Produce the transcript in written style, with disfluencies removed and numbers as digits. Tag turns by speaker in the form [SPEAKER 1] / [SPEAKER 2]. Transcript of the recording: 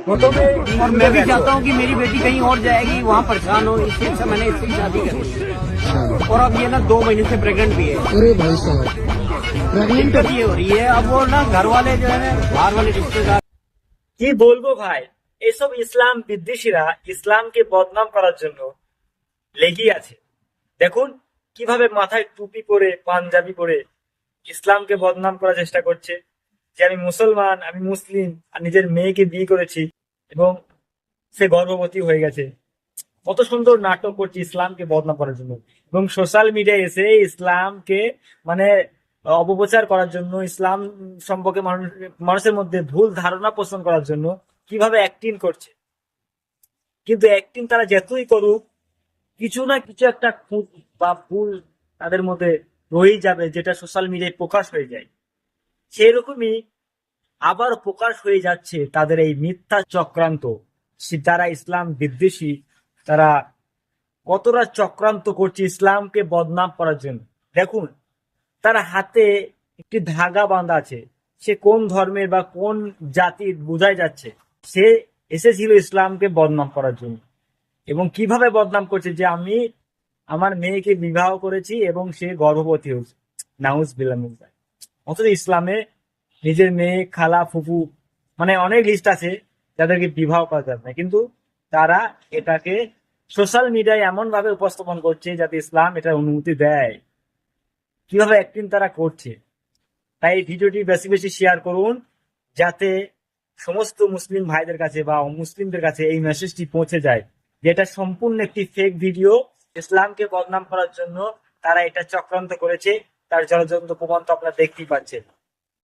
[SPEAKER 1] तो
[SPEAKER 2] और मैं भी चाहता हूँ कि मेरी बेटी कहीं और जाएगी, वहाँ परेशान हो, इसलिए से मैंने इसकी शादी करी। और अब ये ना 2 महीने से प्रेग्नेंट भी है।
[SPEAKER 1] अरे भाई साहब, प्रेग्नेंट
[SPEAKER 2] दिक्कत ये हो रही है, अब वो ना घर वाले जो है ना, बाहर वाले रिश्तेदार।
[SPEAKER 3] কি বলবো ভাই, এসব ইসলাম বিদ্বেষীরা ইসলামকে বদনাম করার জন্য লেগেই আছে। দেখুন কিভাবে মাথায় টুপি পরে পাঞ্জাবি পরে ইসলামকে বদনাম করার চেষ্টা করছে, যে আমি মুসলমান, আমি মুসলিম, আর নিজের মেয়েকে বিয়ে করেছি এবং সে গর্ভবতী হয়ে গেছে। কত সুন্দর নাটক করছে ইসলামকে বদনাম করার জন্য, এবং সোশ্যাল মিডিয়ায় এসে ইসলামকে মানে অপপ্রচার করার জন্য, ইসলাম সম্পর্কে মানুষের মধ্যে ভুল ধারণা পোষণ করার জন্য কিভাবে অ্যাক্টিং করছে। কিন্তু অ্যাক্টিং তারা যতই করুক, কিছু না কিছু একটা খুঁত বা ভুল তাদের মধ্যে রয়েই যাবে, যেটা সোশ্যাল মিডিয়ায় প্রকাশ হয়ে যায়। সেরকমই আবার প্রকাশ হয়ে যাচ্ছে তাদের এই মিথ্যা চক্রান্ত। যারা ইসলাম বিদ্বেষী, তারা কতটা চক্রান্ত করছে ইসলামকে বদনাম করার জন্য। দেখুন তার হাতে একটি ধাগা বাঁধা আছে, সে কোন ধর্মের বা কোন জাতির বোঝাই যাচ্ছে। সে এসেছিল ইসলামকে বদনাম করার জন্য, এবং কিভাবে বদনাম করছে যে আমি আমার মেয়েকে বিবাহ করেছি এবং সে গর্ভবতী হয়েছে। নাউজ বিল্লাহ। অথচ ইসলামে নিজের মেয়ে, খালা, ফুফু, মানে অনেক লিস্ট আছে যাদেরকে বিবাহ করা যাবে না, কিন্তু তারা এটাকে সোশ্যাল মিডিয়ায় এমন ভাবে উপস্থাপন করছে যাতে ইসলাম এটার অনুমতি দেয়। কিভাবে অ্যাক্টিং তারা করছে। তাই এই ভিডিওটি বেশি বেশি শেয়ার করুন, যাতে সমস্ত মুসলিম ভাইদের কাছে বা অমুসলিমদের কাছে এই মেসেজটি পৌঁছে যায় যে এটা সম্পূর্ণ একটি ফেক ভিডিও। ইসলামকে বদনাম করার জন্য তারা এটা চক্রান্ত করেছে, তার জলজন্ত প্রমাণ তো আপনারা দেখতেই পাচ্ছেন।